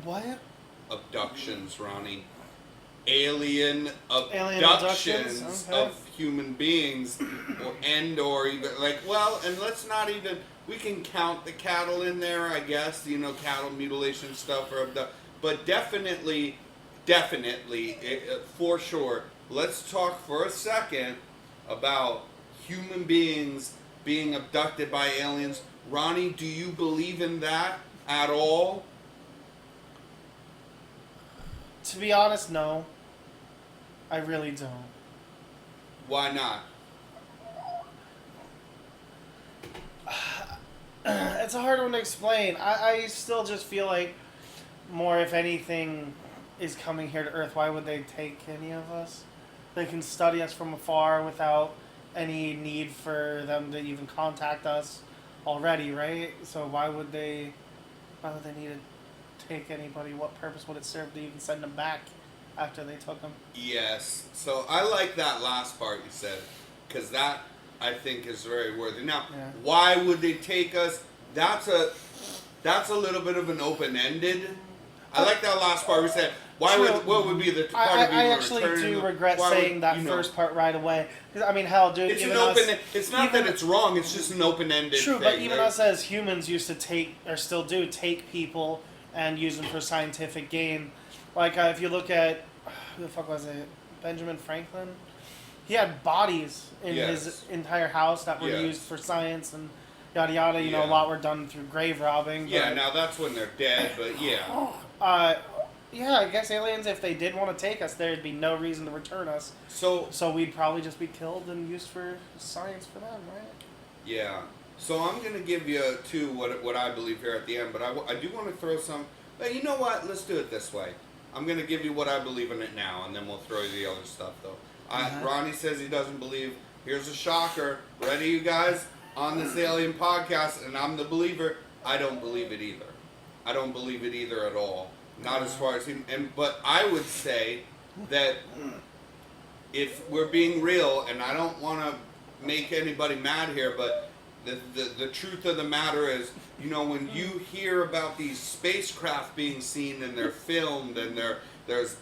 What? Abductions, Ronnie. Alien Alien abductions? abductions Okay. of human beings, or even like, well, and let's not even, we can count the cattle in there, I guess, cattle mutilation stuff, but definitely, for sure. Let's talk for a second about human beings being abducted by aliens. Ronnie, do you believe in that at all? To be honest, no. I really don't. Why not? It's a hard one to explain. I still just feel like more, if anything, is coming here to Earth. Why would they take any of us? They can study us from afar without any need for them to even contact us already, right? So why would they? Why would they need to take anybody? What purpose would it serve to even send them back after they took them? Yes. So I like that last part you said, because that I think is very worthy. Now, Yeah. why would they take us? That's a little bit of an open-ended. I like that last part we said. Why True. would what would be the part I of you actually returning do them? regret Why saying would- that first part right away. 'Cause, I mean, hell, dude. It's an even open. us, It's not even, that it's wrong. It's just an open-ended. true, thing. but even Like, us as humans used to take, or still do, take people and use them for scientific gain. Like if you look at who the fuck was it, Benjamin Franklin. He had bodies in Yes. his entire house that were Yes. used for science and yada yada. You know, a Yeah. lot were done through grave robbing. Yeah. But, Now that's when they're dead. But yeah. uh, yeah, I guess aliens, if they did want to take us, there'd be no reason to return us. So So we'd probably just be killed and used for science for them, right? yeah. So I'm gonna give you too what I believe here at the end, but I do want to throw some. But you know what? Let's do it this way. I'm gonna give you what I believe in it now, and then we'll throw you the other stuff though. Ronnie says he doesn't believe. Here's a shocker. Ready, you guys? On this alien podcast, and I'm the believer. I don't believe it either. I don't believe it either at all. Not as far as him. But I would say that if we're being real, and I don't want to make anybody mad here, but the truth of the matter is, when you hear about these spacecraft being seen and they're filmed and there's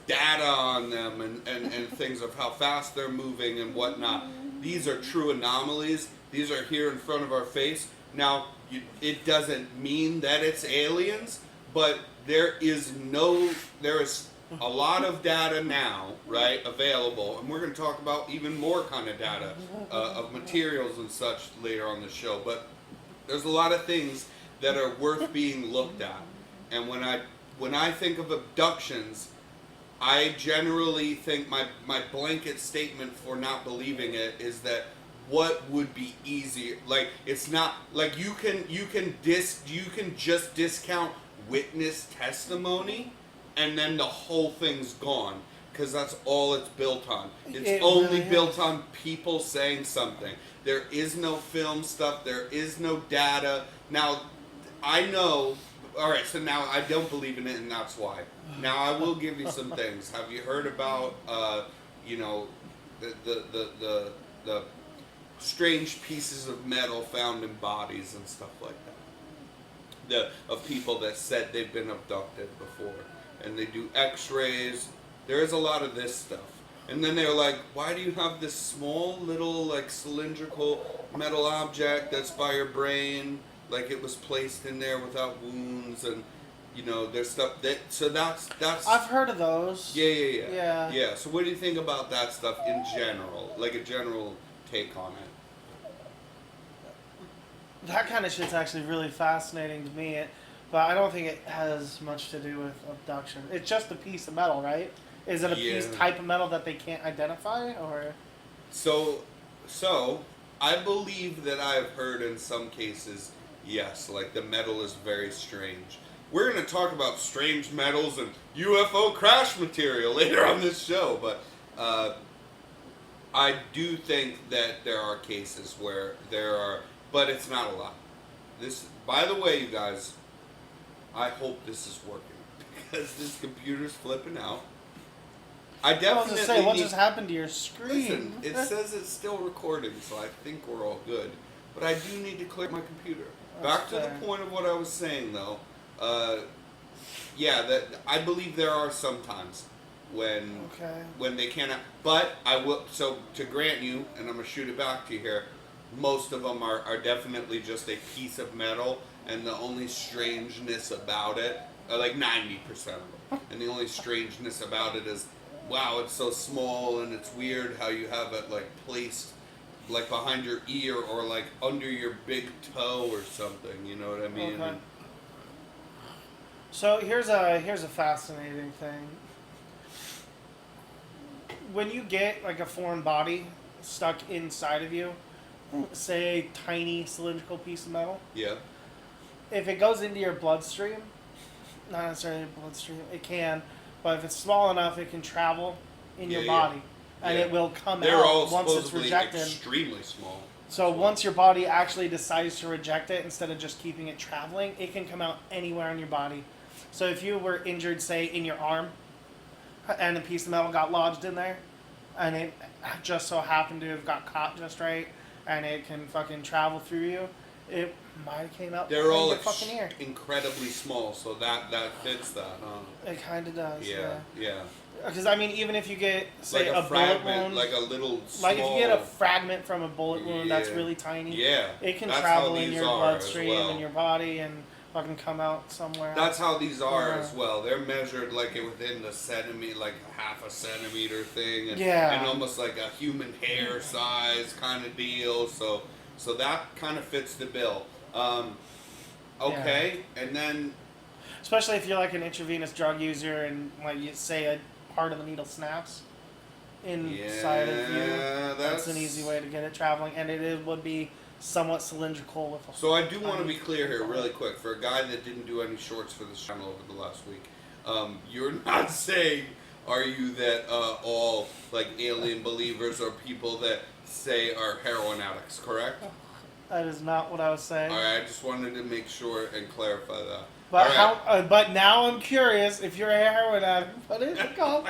data on them and things of how fast they're moving and whatnot, these are true anomalies. These are here in front of our face. Now, it doesn't mean that it's aliens, but there is a lot of data now, right, available, and we're going to talk about even more kind of data of materials and such later on the show. But there's a lot of things that are worth being looked at, and when I think of abductions, I generally think my blanket statement for not believing it is that what would be easier? Like, it's not like you can just discount witness testimony, and then the whole thing's gone, because that's all it's built on. It's only really built is. on people saying something. There is no film stuff. There is no data. Now, I know. All right, so now I don't believe in it, and that's why. Now I will give you some things. Have you heard about the strange pieces of metal found in bodies and stuff like that? Of people that said they've been abducted before, and they do X-rays. There is a lot of this stuff, and then they're like, "Why do you have this small little like cylindrical metal object that's by your brain, like it was placed in there without wounds?" And there's stuff that's. I've heard of those. Yeah. So what do you think about that stuff in general, like a general take on it? That kind of shit's actually really fascinating to me, but I don't think it has much to do with abduction. It's just a piece of metal, right? Is it a piece type of metal that they can't identify, or? So I believe that I've heard in some cases, yes, like the metal is very strange. We're going to talk about strange metals and UFO crash material later on this show, but I do think that there are cases where there are, but it's not a lot. This, by the way, you guys, I hope this is working, because this computer's flipping out. I definitely I was just saying, what just happened to your screen? Listen, it says it's still recording, so I think we're all good. But I do need to clear my computer. Back to the point of what I was saying, though. yeah, that I believe there are some times when Okay. when they cannot. But I will. So to grant you, and I'm gonna shoot it back to you here. Most of them are definitely just a piece of metal, and the only strangeness about it, like 90% of them, and the only strangeness about it is, wow, it's so small and it's weird how you have it like placed like behind your ear or like under your big toe or something. You know what I mean? Okay. So here's a fascinating thing. When you get like a foreign body stuck inside of you, say a tiny cylindrical piece of metal, Yeah. if it goes into your bloodstream, not necessarily bloodstream, it can, but if it's small enough, it can travel in your Yeah, yeah. body, and Yeah. it will come They're all out once it's supposedly rejected. extremely small. So once your body actually decides to reject it, instead of just keeping it traveling, it can come out anywhere in your body. So if you were injured, say, in your arm, and a piece of metal got lodged in there, and it just so happened to have got caught just right, and it can fucking travel through you, it might have came out They're all your fucking ear. incredibly small, so that fits that, huh? It kind of does, Yeah, yeah. Because I mean, even if you get, say, Like a a bullet fragment, wound, like a little small. like if you get a fragment from a bullet wound that's Yeah. really tiny, Yeah. it can That's travel how in these your are as bloodstream well. and your body and fucking come out somewhere. That's how these are Yeah. as well. They're measured like within the centimeter, like half a centimeter thing, and, Yeah. and almost like a human hair size kind of deal. So that kind of fits the bill. Okay, and then Especially if you're like an intravenous drug user and like you say a part of the needle snaps inside of you. yeah, That's an easy way to get it traveling, and would be somewhat cylindrical with a. So I do want to be clear here, really quick, for a guy that didn't do any shorts for this channel over the last week. You're not saying, are you, that all like alien believers or people that say are heroin addicts, correct? That is not what I was saying. All right, I just wanted to make sure and clarify that. But all right. But now I'm curious if you're a heroin addict. What is it called?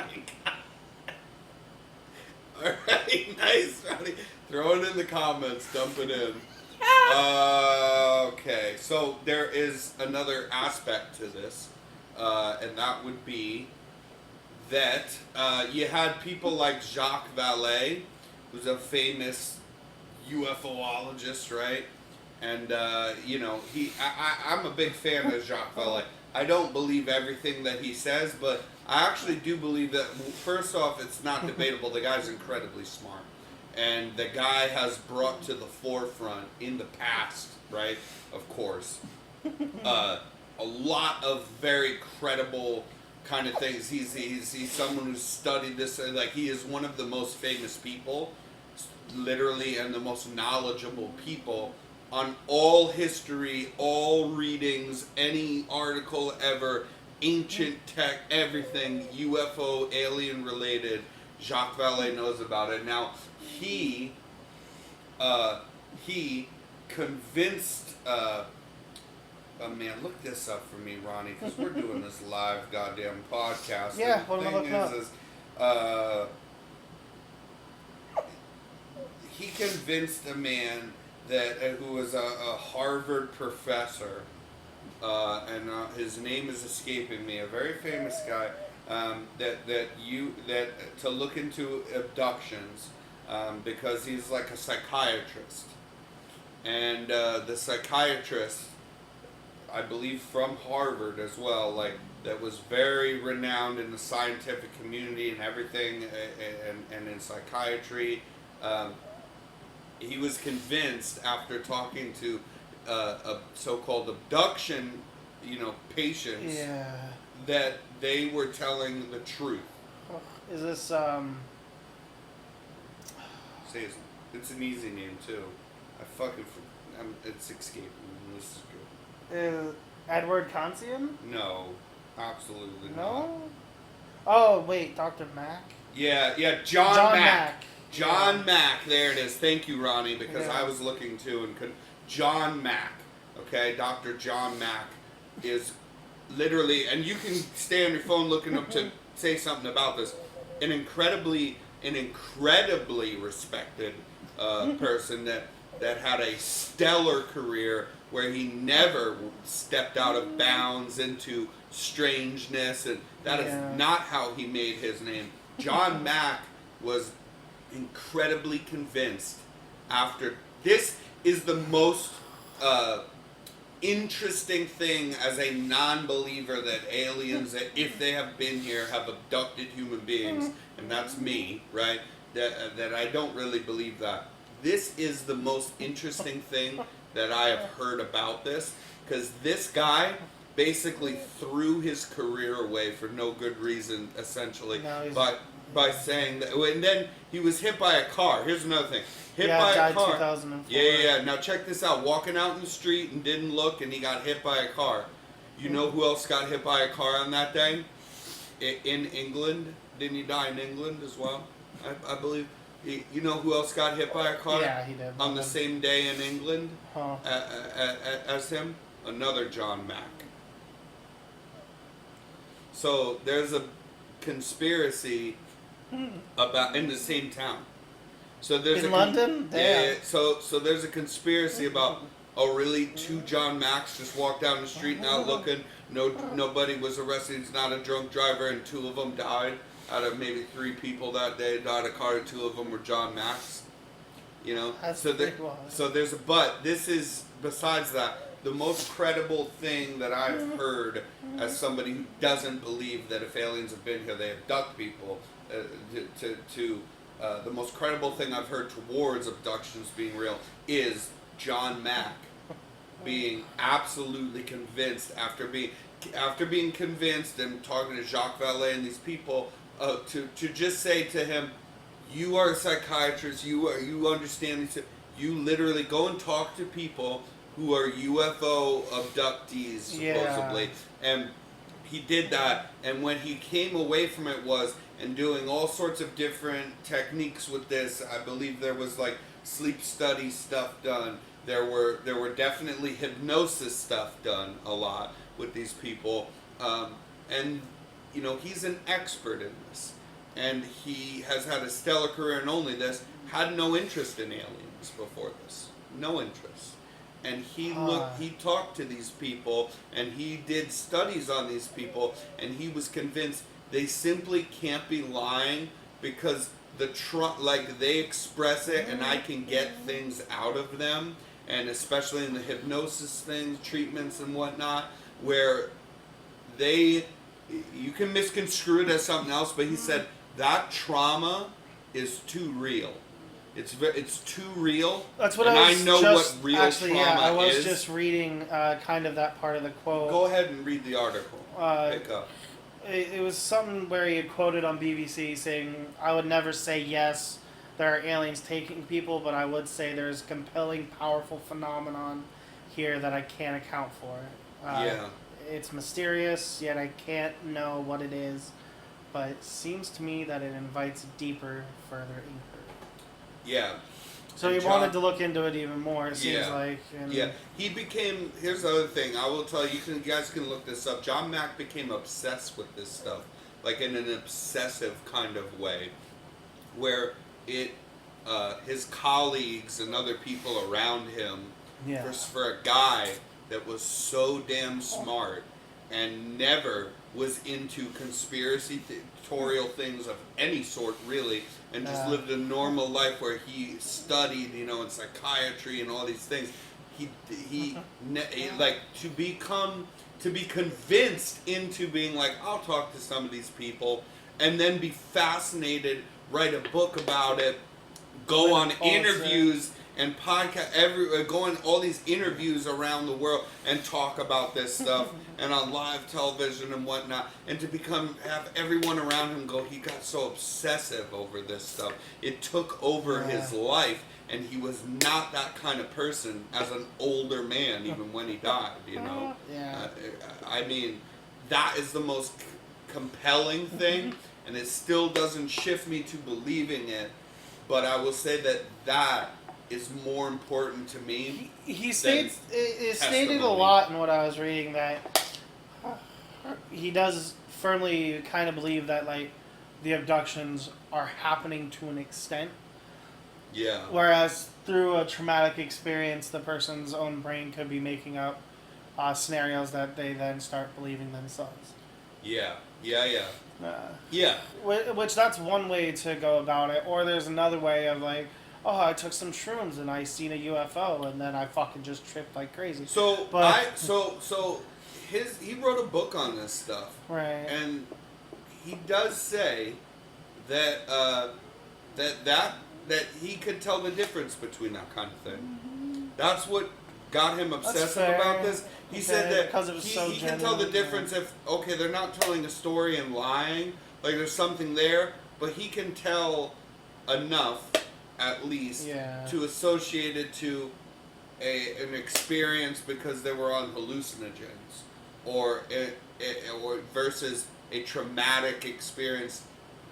All right, nice, Ronnie. Throw it in the comments. Dump it in. Okay, so there is another aspect to this, and that would be that you had people like Jacques Vallée, who's a famous UFOologist, right? And I'm a big fan of Jacques Vallée. I don't believe everything that he says, but I actually do believe that, first off, it's not debatable. The guy's incredibly smart. And the guy has brought to the forefront in the past, right, of course, a lot of very credible kind of things. He's someone who's studied this. Like, he is one of the most famous people, literally, and the most knowledgeable people on all history, all readings, any article ever, ancient tech, everything, UFO, alien related. Jacques Vallée knows about it. Now, he convinced, oh man, look this up for me, Ronnie, because we're doing this live goddamn podcast. Yeah, And what am I looking up? He convinced a man that who was a Harvard professor, and his name is escaping me, a very famous guy, that to look into abductions, because he's like a psychiatrist, and the psychiatrist, I believe from Harvard as well, like that was very renowned in the scientific community and everything, and in psychiatry. He was convinced after talking to a so-called abduction, patients, that they were telling the truth. Is this Say it's an easy name too. It's escaping me. This is good. Edward Kansian? No, absolutely not. No. Oh wait, Dr. Mack. Yeah, John Mack. John Yeah. Mack, there it is. Thank you, Ronnie, because Yeah. I was looking too and couldn't. John Mack, okay, Dr. John Mack is literally, and you can stay on your phone looking up to say something about this, an incredibly respected person that had a stellar career where he never stepped out of bounds into strangeness, and that is Yeah. not how he made his name. John Mack was incredibly convinced after this is the most interesting thing as a non-believer that aliens, if they have been here, have abducted human beings, and that's me, right? That I don't really believe that. This is the most interesting thing that I have heard about this, because this guy basically threw his career away for no good reason, essentially, by saying that. And then he was hit by a car. Here's another thing. Hit by a died car. 2004. Yeah. Now check this out. Walking out in the street and didn't look, and he got hit by a car. You know who else got hit by a car on that day? In England. Didn't he die in England as well? I believe. You know who else got hit by a car? Yeah, he did. On the same day in England Huh. as him? Another John Mack. So there's a conspiracy about in the same town. So there's In London? Yeah. So there's a conspiracy about really 2 John Macks just walked down the street not looking. Nobody was arrested. He's not a drunk driver, and 2 of them died. Out of maybe 3 people that day died of a car, and 2 of them were John Macks. You know. That's so pretty wild. so there's a but. This is besides that. The most credible thing that I've heard as somebody who doesn't believe that if aliens have been here, they abduct people, the most credible thing I've heard towards abductions being real is John Mack being absolutely convinced after being convinced and talking to Jacques Vallée and these people to just say to him, you are a psychiatrist, you understand these, you literally go and talk to people who are UFO abductees, supposedly. Yeah. And he did that, and when he came away from it and doing all sorts of different techniques with this. I believe there was like sleep study stuff done. There were definitely hypnosis stuff done a lot with these people. And, you know, he's an expert in this. And he has had a stellar career in only this, had no interest in aliens before this. No interest. And he talked to these people, and he did studies on these people, and he was convinced they simply can't be lying because they express it, and I can get things out of them, and especially in the hypnosis things, treatments and whatnot, where you can misconstrue it as something else, but he said that trauma is too real. It's too real. That's what and I was I know just, what real actually, trauma I was is. just reading kind of that part of the quote. Go ahead and read the article. Pick up. It was something where he had quoted on BBC saying, I would never say yes, there are aliens taking people, but I would say there's a compelling, powerful phenomenon here that I can't account for. Yeah. It's mysterious, yet I can't know what it is, but it seems to me that it invites deeper, further inquiry. Yeah. So And he wanted to look into it even more, it seems like. And yeah. He became, here's the other thing, I will tell you, you guys can look this up. John Mack became obsessed with this stuff, like in an obsessive kind of way, where his colleagues and other people around him, for a guy that was so damn smart and never was into conspiratorial things of any sort, really, and just lived a normal life where he studied, you know, in psychiatry and all these things. He like to be convinced into being like, I'll talk to some of these people, and then be fascinated, write a book about it, go on interviews and podcast, go on all these interviews around the world and talk about this stuff, and on live television and whatnot, and to have everyone around him go, he got so obsessive over this stuff. It took over his life, and he was not that kind of person as an older man, even when he died, you know? I mean, that is the most compelling thing, and it still doesn't shift me to believing it, but I will say that is more important to me. He stated a lot in what I was reading that he does firmly kind of believe that like the abductions are happening to an extent. Yeah. Whereas through a traumatic experience, the person's own brain could be making up scenarios that they then start believing themselves. Yeah. Uh, Yeah. which that's one way to go about it. Or there's another way of like, oh, I took some shrooms and I seen a UFO and then I fucking just tripped like crazy. So But he wrote a book on this stuff, right. and he does say that that he could tell the difference between that kind of thing. That's what got him obsessive about this. He said that because it was he can tell the difference if, okay, they're not telling a story and lying, like there's something there, but he can tell enough, at least, to associate it to an experience because they were on hallucinogens, or versus a traumatic experience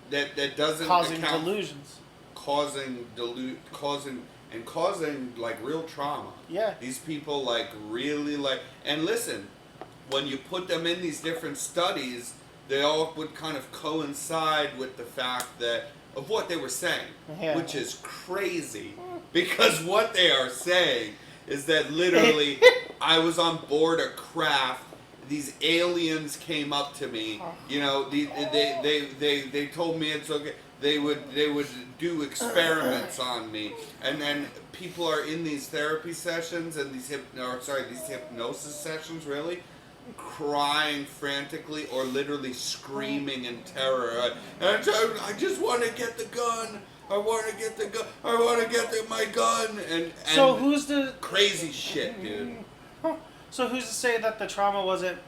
that doesn't causing account, delusions. causing like real trauma. Yeah. These people like really like, and listen, when you put them in these different studies, they all would kind of coincide with the fact that of what they were saying, which is crazy, because what they are saying is that literally I was on board a craft. These aliens came up to me. You know, they told me it's okay. They would do experiments on me, and then people are in these therapy sessions and these hypnosis sessions, really crying frantically or literally screaming in terror. And I just want to get the gun. I want to get the gun. I want to get my gun. And so who's the crazy shit, dude? So who's to say that the trauma wasn't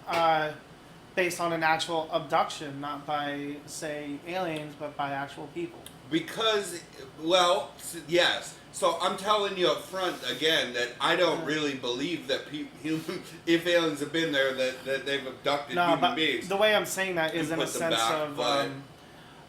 based on an actual abduction, not by, say, aliens, but by actual people? Because, well, yes. So I'm telling you up front again that I don't really believe that if aliens have been there, that they've abducted human beings. The way I'm saying that is in a sense of,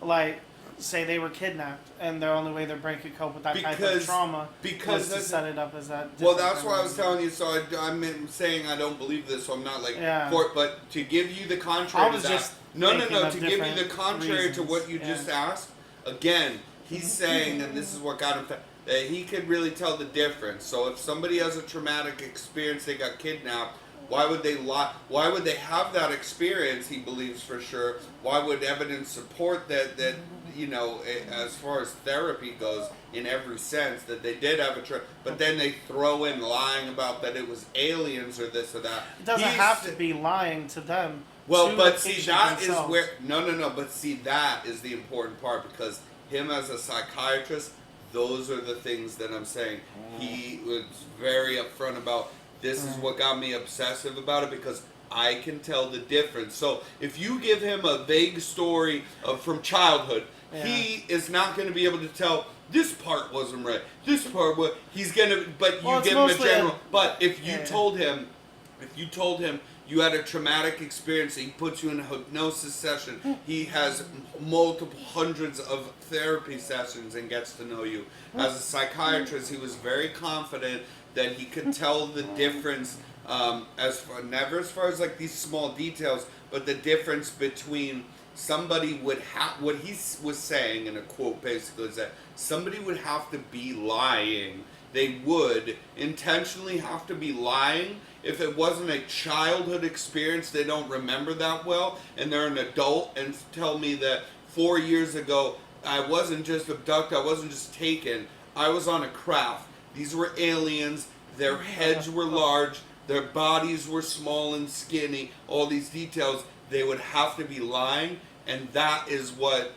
like, say they were kidnapped, and the only way their brain could cope with that type of trauma was to set it up as that. Well, that's why I was telling you. So I'm saying I don't believe this, so I'm not like for it. But to give you the contrary to that, no. To give you the contrary to what you just asked, again, he's saying, and this is what got him, that he could really tell the difference. So if somebody has a traumatic experience, they got kidnapped. Why would they lie? Why would they have that experience? He believes for sure. Why would evidence support that? That you know, as far as therapy goes, in every sense, that they did have a but then they throw in lying about that it was aliens or this or that. It doesn't have to be lying to them. Well, but see, that is where no. But see, that is the important part, because him as a psychiatrist, those are the things that I'm saying. He was very upfront about. This is what got me obsessive about it, because I can tell the difference. So if you give him a vague story from childhood, he is not going to be able to tell this part wasn't right. This part was. He's gonna. But you give him a general. But if you told him, you had a traumatic experience, he puts you in a hypnosis session, he has multiple hundreds of therapy sessions and gets to know you. As a psychiatrist, he was very confident that he could tell the difference, never as far as like these small details, but the difference between somebody would have, what he was saying in a quote basically is that somebody would have to be lying. They would intentionally have to be lying if it wasn't a childhood experience they don't remember that well, and they're an adult and tell me that 4 years ago I wasn't just abducted, I wasn't just taken, I was on a craft. These were aliens, their heads were large, their bodies were small and skinny, all these details. They would have to be lying, and that is what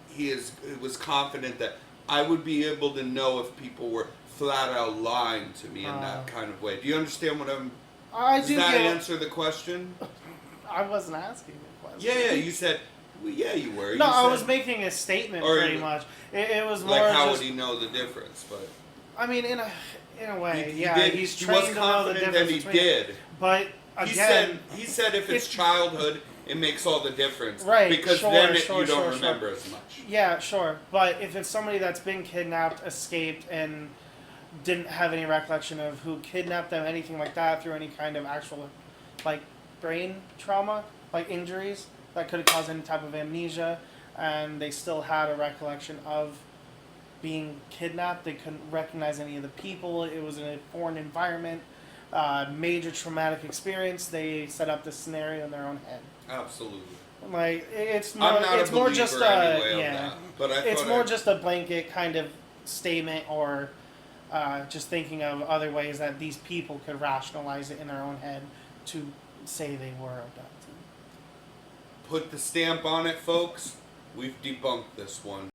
he was confident that I would be able to know if people were flat out lying to me in that kind of way. Do you understand what I'm... Does that answer the question? I wasn't asking the question. Yeah, you said... Well, yeah, you were. No, I was making a statement pretty much. It was more like, how would he know the difference? But I mean, in a way, he's he trained was confident that he did. But again, he said if it's childhood, it makes all the difference, right? Because then you don't remember as much. Yeah, sure. But if it's somebody that's been kidnapped, escaped, and didn't have any recollection of who kidnapped them, anything like that, through any kind of actual, like, brain trauma, like injuries that could have caused any type of amnesia, and they still had a recollection of being kidnapped. They couldn't recognize any of the people. It was in a foreign environment. major traumatic experience. They set up this scenario in their own head. Absolutely. Like it's more, I'm not it's a more believer just anyway of yeah, that, but I it's thought more just a blanket kind of statement, or just thinking of other ways that these people could rationalize it in their own head to say they were abducted. put the stamp on it, folks. We've debunked this one.